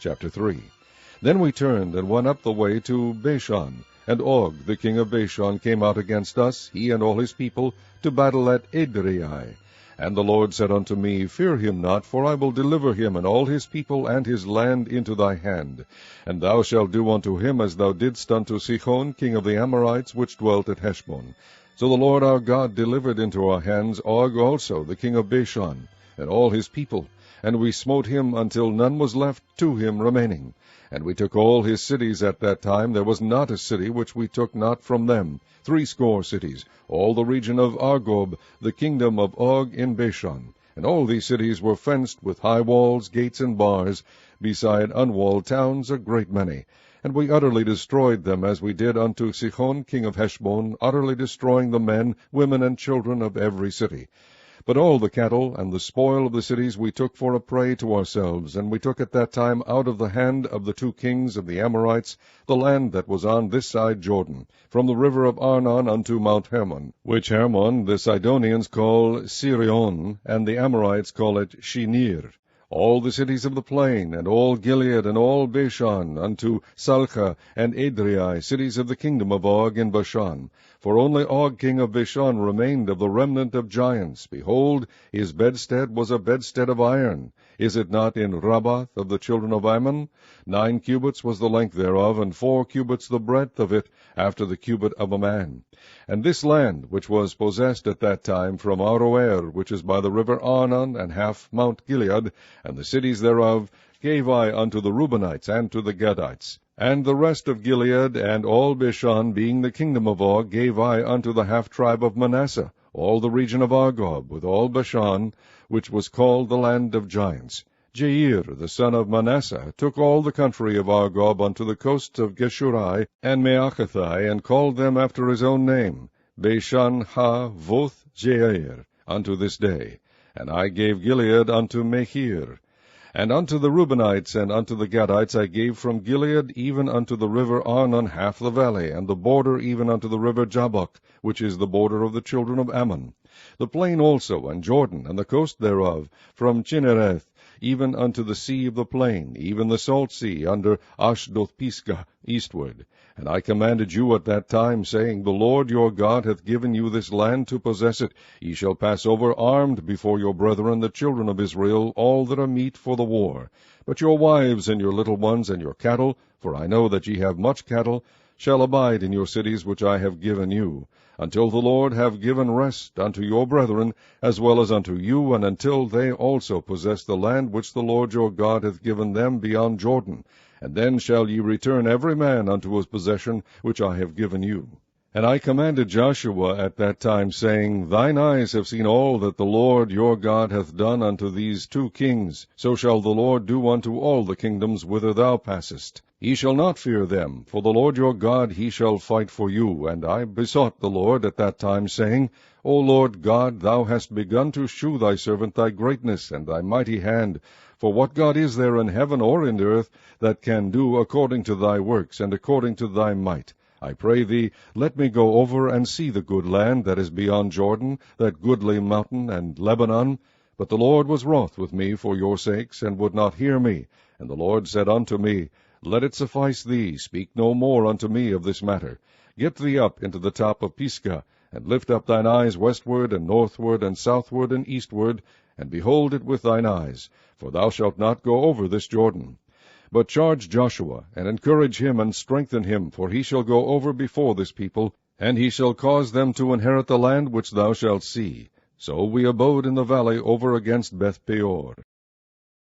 Chapter 3. Then we turned and went up the way to Bashan, and Og the king of Bashan came out against us, he and all his people, to battle at Edrei. And the Lord said unto me, Fear him not, for I will deliver him and all his people and his land into thy hand. And thou shalt do unto him as thou didst unto Sihon king of the Amorites, which dwelt at Heshbon. So the Lord our God delivered into our hands Og also the king of Bashan, and all his people, and we smote him until none was left to him remaining. And we took all his cities at that time. There was not a city which we took not from them, 80 cities, all the region of Argob, the kingdom of Og in Bashan. And all these cities were fenced with high walls, gates, and bars, beside unwalled towns a great many. And we utterly destroyed them, as we did unto Sihon king of Heshbon, utterly destroying the men, women, and children of every city. But all the cattle and the spoil of the cities we took for a prey to ourselves, and we took at that time out of the hand of the 2 kings of the Amorites the land that was on this side Jordan, from the river of Arnon unto Mount Hermon, which Hermon the Sidonians call Sirion, and the Amorites call it Shinir. All the cities of the plain, and all Gilead, and all Bashan, unto Salcha and Edrei, cities of the kingdom of Og in Bashan. For only Og king of Bashan remained of the remnant of giants. Behold, his bedstead was a bedstead of iron. Is it not in Rabbath of the children of Ammon? 9 cubits was the length thereof, and 4 cubits the breadth of it, after the cubit of a man. And this land, which was possessed at that time from Aroer, which is by the river Arnon, and half Mount Gilead, and the cities thereof, gave I unto the Reubenites and to the Gadites. And the rest of Gilead, and all Bashan, being the kingdom of Og, gave I unto the half-tribe of Manasseh, all the region of Argob, with all Bashan, which was called the land of giants. Jair, the son of Manasseh, took all the country of Argob unto the coasts of Geshurai and Maachathai, and called them after his own name, Bashan ha-voth Jair, unto this day. And I gave Gilead unto Machir. And unto the Reubenites and unto the Gadites I gave from Gilead even unto the river Arnon half the valley, and the border even unto the river Jabbok, which is the border of the children of Ammon. The plain also, and Jordan, and the coast thereof, from Chinnereth even unto the sea of the plain, even the salt sea, under Ashdoth-Pisgah, eastward. And I commanded you at that time, saying, The Lord your God hath given you this land to possess it. Ye shall pass over armed before your brethren, the children of Israel, all that are meet for the war. But your wives and your little ones and your cattle, for I know that ye have much cattle, shall abide in your cities which I have given you, until the Lord have given rest unto your brethren, as well as unto you, and until they also possess the land which the Lord your God hath given them beyond Jordan. And then shall ye return every man unto his possession which I have given you. And I commanded Joshua at that time, saying, Thine eyes have seen all that the Lord your God hath done unto these 2 kings. So shall the Lord do unto all the kingdoms whither thou passest. Ye shall not fear them, for the Lord your God he shall fight for you. And I besought the Lord at that time, saying, O Lord God, thou hast begun to shew thy servant thy greatness and thy mighty hand. For what God is there in heaven or in earth that can do according to thy works, and according to thy might? I pray thee, let me go over and see the good land that is beyond Jordan, that goodly mountain and Lebanon. But the Lord was wroth with me for your sakes, and would not hear me. And the Lord said unto me, Let it suffice thee, speak no more unto me of this matter. Get thee up into the top of Pisgah, and lift up thine eyes westward, and northward, and southward, and eastward, and behold it with thine eyes, for thou shalt not go over this Jordan. But charge Joshua, and encourage him, and strengthen him, for he shall go over before this people, and he shall cause them to inherit the land which thou shalt see. So we abode in the valley over against Beth-peor.